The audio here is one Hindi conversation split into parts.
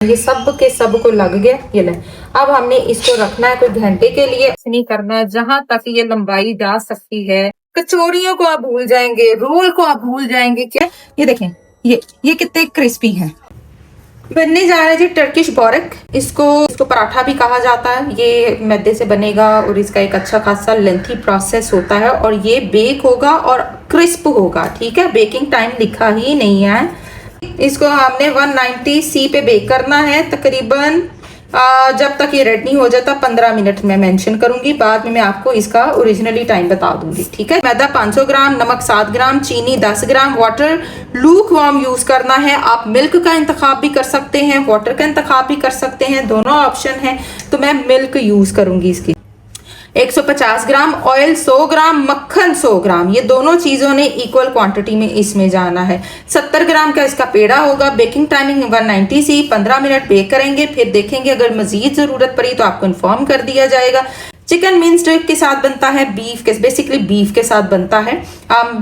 ये सब के सब को लग गया। ये ले, अब हमने इसको रखना है कोई घंटे के लिए। नहीं करना है, जहां तक ये लंबाई जा सकती है। कचौड़ियों को आप भूल जाएंगे, रोल को आप भूल जाएंगे। क्या ये देखें, ये कितने क्रिस्पी हैं। बनने जा रहा है जी टर्किश बोरक। इसको पराठा भी कहा जाता है। ये मैदे से बनेगा और इसका एक अच्छा खासा लेंथी प्रोसेस होता है और ये बेक होगा और क्रिस्प होगा। ठीक है, बेकिंग टाइम लिखा ही नहीं है। इसको हमने 190 सी पे बेक करना है तकरीबन जब तक ये रेड नहीं हो जाता। 15 मिनट में मेंशन करूंगी, बाद में मैं आपको इसका ओरिजिनली टाइम बता दूंगी। ठीक है, मैदा 500 ग्राम, नमक 7 ग्राम, चीनी 10 ग्राम, वाटर लूक वार्म यूज करना है। आप मिल्क का इंतखाब भी कर सकते हैं, वाटर का इंतखाब भी कर सकते हैं, दोनों ऑप्शन है। तो मैं मिल्क यूज करूंगी इसकी। 150 ग्राम ऑयल, 100 ग्राम मक्खन, 100 ग्राम, ये दोनों चीजों ने इक्वल क्वांटिटी में इसमें जाना है। 70 ग्राम का इसका पेड़ा होगा। बेकिंग टाइमिंग 190 सी, 15 मिनट बेक करेंगे, फिर देखेंगे अगर मजीद जरूरत पड़ी तो आपको इन्फॉर्म कर दिया जाएगा। चिकन मिन्स्ड के साथ बनता है, बीफ के बेसिकली बीफ के साथ बनता है।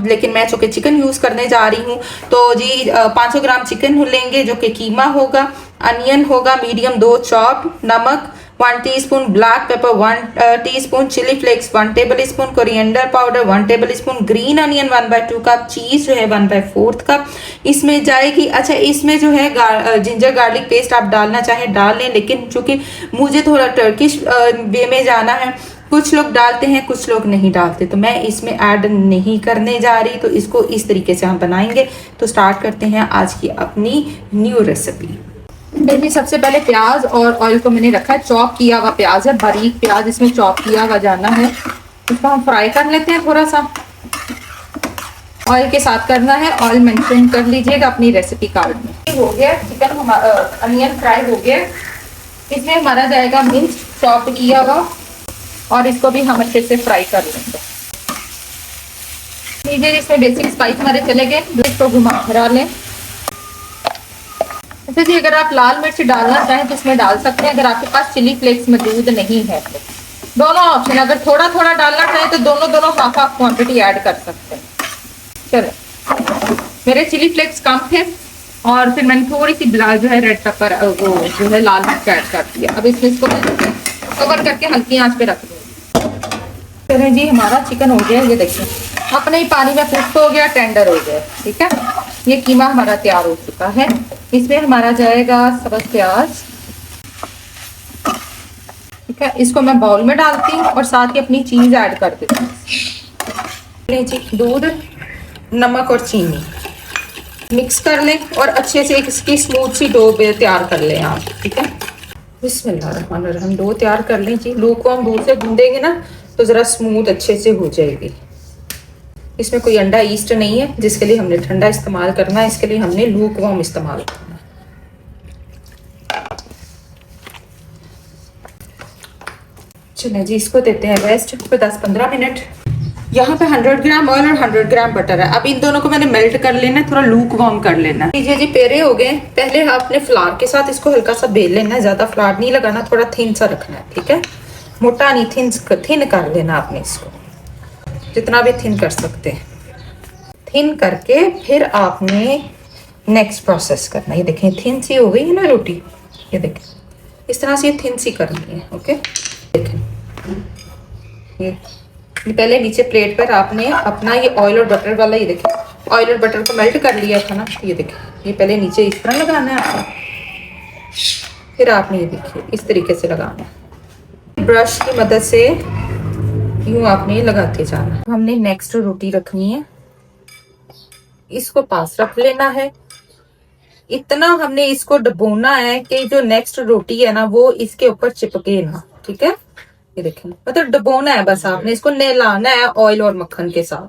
लेकिन मैं चूंकि चिकन यूज करने जा रही हूँ तो जी 500 ग्राम चिकन लेंगे जो कि कीमा होगा। अनियन होगा मीडियम 2 चॉप, नमक 1 teaspoon, black pepper 1 teaspoon, chili flakes 1 tablespoon, coriander powder 1 tablespoon, green onion 1/2 cup, cheese जो है 1/4 कप इसमें जाएगी। अच्छा, इसमें जो है जिंजर गार्लिक पेस्ट आप डालना चाहे डाल लें, लेकिन चूंकि मुझे थोड़ा टर्किश वे में जाना है, कुछ लोग डालते हैं कुछ लोग नहीं डालते, तो मैं इसमें ऐड नहीं करने जा रही। तो इसको इस तरीके से हम बनाएंगे। तो स्टार्ट करते हैं आज की अपनी न्यू रेसिपी। देखिए, सबसे पहले प्याज और ऑयल को मैंने रखा है। चॉप किया हुआ प्याज है, बारीक प्याज इसमें चॉप किया हुआ जाना है। इसको हम फ्राई कर लेते हैं, थोड़ा सा ऑयल के साथ करना है। ऑयल मेंशन कर लीजिएगा अपनी रेसिपी कार्ड में। हो गया चिकन, अनियन फ्राई हो गया। इसमें हमारा जाएगा मिंच चॉप किया हुआ और इसको भी हम अच्छे से फ्राई कर लेंगे। लीजिए, इसमें बेसिक स्पाइस हमारे चले गए, इसको घुमा फिरा लें। अच्छा जी, अगर आप लाल मिर्च डालना चाहें तो इसमें डाल सकते हैं, अगर आपके पास चिली फ्लेक्स मौजूद नहीं है तो। दोनों ऑप्शन, अगर थोड़ा थोड़ा डालना चाहें तो दोनों हाफ क्वांटिटी ऐड कर सकते हैं। चलो, मेरे चिली फ्लेक्स कम थे और फिर मैंने थोड़ी सी जो है रेड पेपर वो जो है लाल मिर्च ऐड कर दिया। अब इसको कवर करके हल्की आंच पे रख दूंगी। चलिए जी, हमारा चिकन हो गया। ये देखिए अपने ही पानी में कुक हो गया, टेंडर हो गया। ठीक है, ये कीमा हमारा तैयार हो चुका है। इसमें हमारा जाएगा सब्ज प्याज। ठीक है, इसको मैं बाउल में डालती हूँ और साथ ही अपनी चीज ऐड कर देती हूँ। जी, दूध, नमक और चीनी मिक्स कर लें और अच्छे से इसकी स्मूथ सी डो तैयार कर लें आप। ठीक है, बिस्मिल्लाहिर्रहमानिर्रहीम। डो तैयार कर लें जी। डो को हम दूध से गूंदेंगे ना तो जरा स्मूथ अच्छे से हो जाएगी। इसमें कोई अंडा ईस्ट नहीं है जिसके लिए हमने ठंडा इस्तेमाल करना है, इसके लिए हमने लूक वार्म इस्तेमाल करना है। चलिए जी, इसको देते हैं रेस्ट पे 10-15 मिनट। यहाँ पे 100 ग्राम ऑयल और 100 ग्राम बटर है। अब इन दोनों को मैंने मेल्ट कर लेना है, थोड़ा लूक वार्म कर लेना है। लीजिए जी, पेरे हो गए। पहले आपने फ्लावर के साथ इसको हल्का सा बेल लेना है, ज्यादा फ्लावर नहीं लगाना, थोड़ा थिन सा रखना है। ठीक है, मोटा नहीं, थिन कर लेना आपने इसको, जितना भी थिन कर सकते हैं। थिन करके फिर आपने नेक्स्ट प्रोसेस करना। ये देखें थिन सी हो गई है ना रोटी। ये देखें इस तरह से थिन सी करनी है। ओके, देखें ये पहले नीचे प्लेट पर आपने अपना ये ऑयल और बटर वाला, ये देखें ऑयल और बटर को मेल्ट कर लिया था ना। ये देखें, ये पहले नीचे इस तरह लगाना है आपको, फिर आपने ये देखिए इस तरीके से लगाना है। ब्रश की मदद से यूं आपने लगाते जाना। हमने नेक्स्ट रोटी रखनी है, इसको पास रख लेना है। इतना हमने इसको डबोना है कि जो नेक्स्ट रोटी है ना वो इसके ऊपर चिपके ना। ठीक है, ये देखें मतलब डबोना है बस, आपने इसको नहलाना है ऑयल और मक्खन के साथ।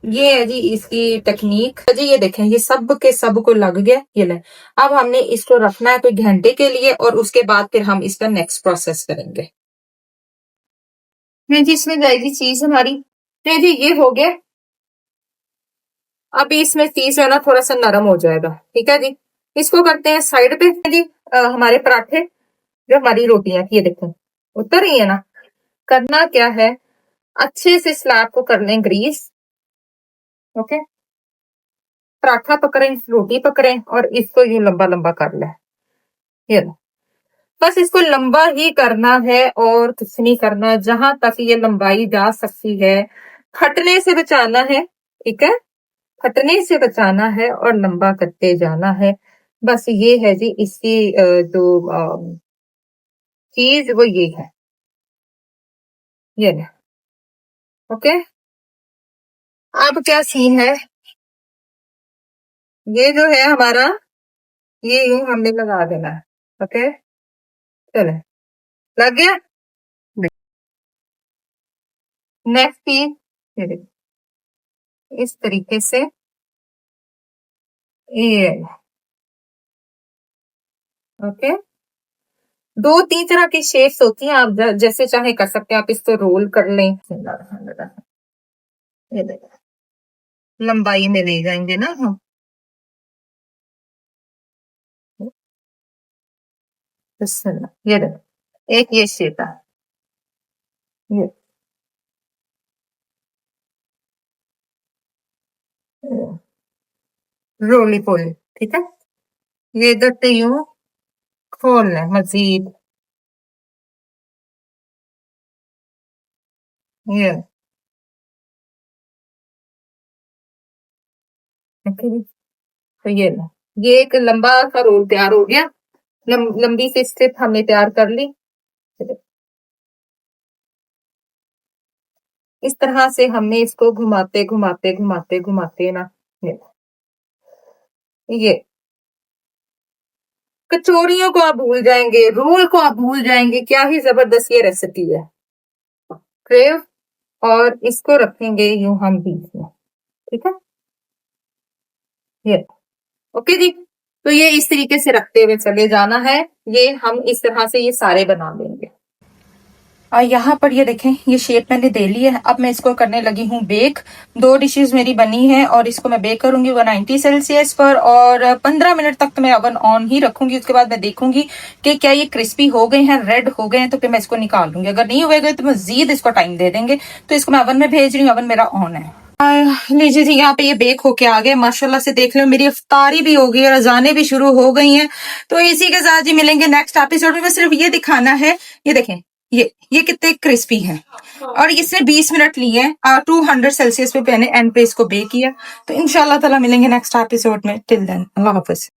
ये है जी इसकी टेक्निक जी। ये देखें ये सब के सब को लग गया। ये ले, अब हमने इसको रखना है कोई घंटे के लिए और उसके बाद फिर हम इसका नेक्स्ट प्रोसेस करेंगे। जी, इसमें जाएगी चीज हमारी। जी ये हो गया। अभी इसमें चीज है ना थोड़ा सा नरम हो जाएगा। ठीक है जी, इसको करते हैं साइड पे जी। हमारे पराठे जो हमारी रोटियां ये देखो उतर रही है ना। करना क्या है, अच्छे से स्लैब को कर लें ग्रीस। ओके, पराठा पकड़ें, रोटी पकड़ें और इसको यूं लंबा लंबा कर लें। ये लो। बस इसको लंबा ही करना है और कुछ नहीं करना, जहां तक ये लंबाई जा सकती है फटने से बचाना है, ठीक है, फटने से बचाना है और लंबा करते जाना है। बस ये है जी इसकी जो चीज वो ये है, ये है। ओके, अब क्या सीन है, ये जो है हमारा, ये यूं हमने लगा देना है। ओके, चले, लग गया। नेक्स्ट पीस, ये देखो, इस तरीके से ये। ओके, दो तीन तरह की शेप्स होती हैं, आप जैसे चाहे कर सकते हैं, आप इसको रोल कर लें। ये देखो, लंबाई में ले जाएंगे ना हम, ये देखो, एक ये शेप है, ये रोली पोली, ठीक है। ये इधर से यूं खोल लें मजीद, ये ओके जी। तो ये लो, ये एक लंबा सा रोल तैयार हो गया, लंबी सी स्ट्रिप हमने तैयार कर ली। इस तरह से हमने इसको घुमाते घुमाते घुमाते घुमाते ना, ये कचौड़ियों को आप भूल जाएंगे, रोल को आप भूल जाएंगे, क्या ही जबरदस्त ये रेसिपी है। क्रेव, और इसको रखेंगे यूं हम बीच में, ठीक है, ये ओके जी। तो ये इस तरीके से रखते हुए चले जाना है, ये हम इस तरह से ये सारे बना लेंगे। और यहाँ पर ये देखें, ये शेप मैंने दे ली है। अब मैं इसको करने लगी हूँ बेक। दो डिशेस मेरी बनी है और इसको मैं बेक करूंगी 190 सेल्सियस पर, और 15 मिनट तक तो मैं ओवन ऑन ही रखूंगी। उसके बाद मैं देखूंगी कि क्या ये क्रिस्पी हो गए हैं, रेड हो गए हैं, तो फिर मैं इसको निकाल दूंगी। अगर नहीं हुए गए तो मजीद इसको टाइम दे देंगे। तो इसको मैं ओवन में भेज रही हूँ, ओवन मेरा ऑन है। लीजिए जी, यहाँ पे ये बेक होके आ गए माशाल्लाह से। देख लो मेरी इफ्तारी भी हो गई और अजानें भी शुरू हो गई हैं। तो इसी के साथ जी मिलेंगे नेक्स्ट एपिसोड में। सिर्फ ये दिखाना है, ये देखें, ये कितने क्रिस्पी हैं, और इसने 20 मिनट लिए हैं। 200 सेल्सियस पे मैंने एंड पे इसको बेक किया। तो इंशाल्लाह ताला मिलेंगे नेक्स्ट एपिसोड में। टिल देन, अल्लाह हाफिज।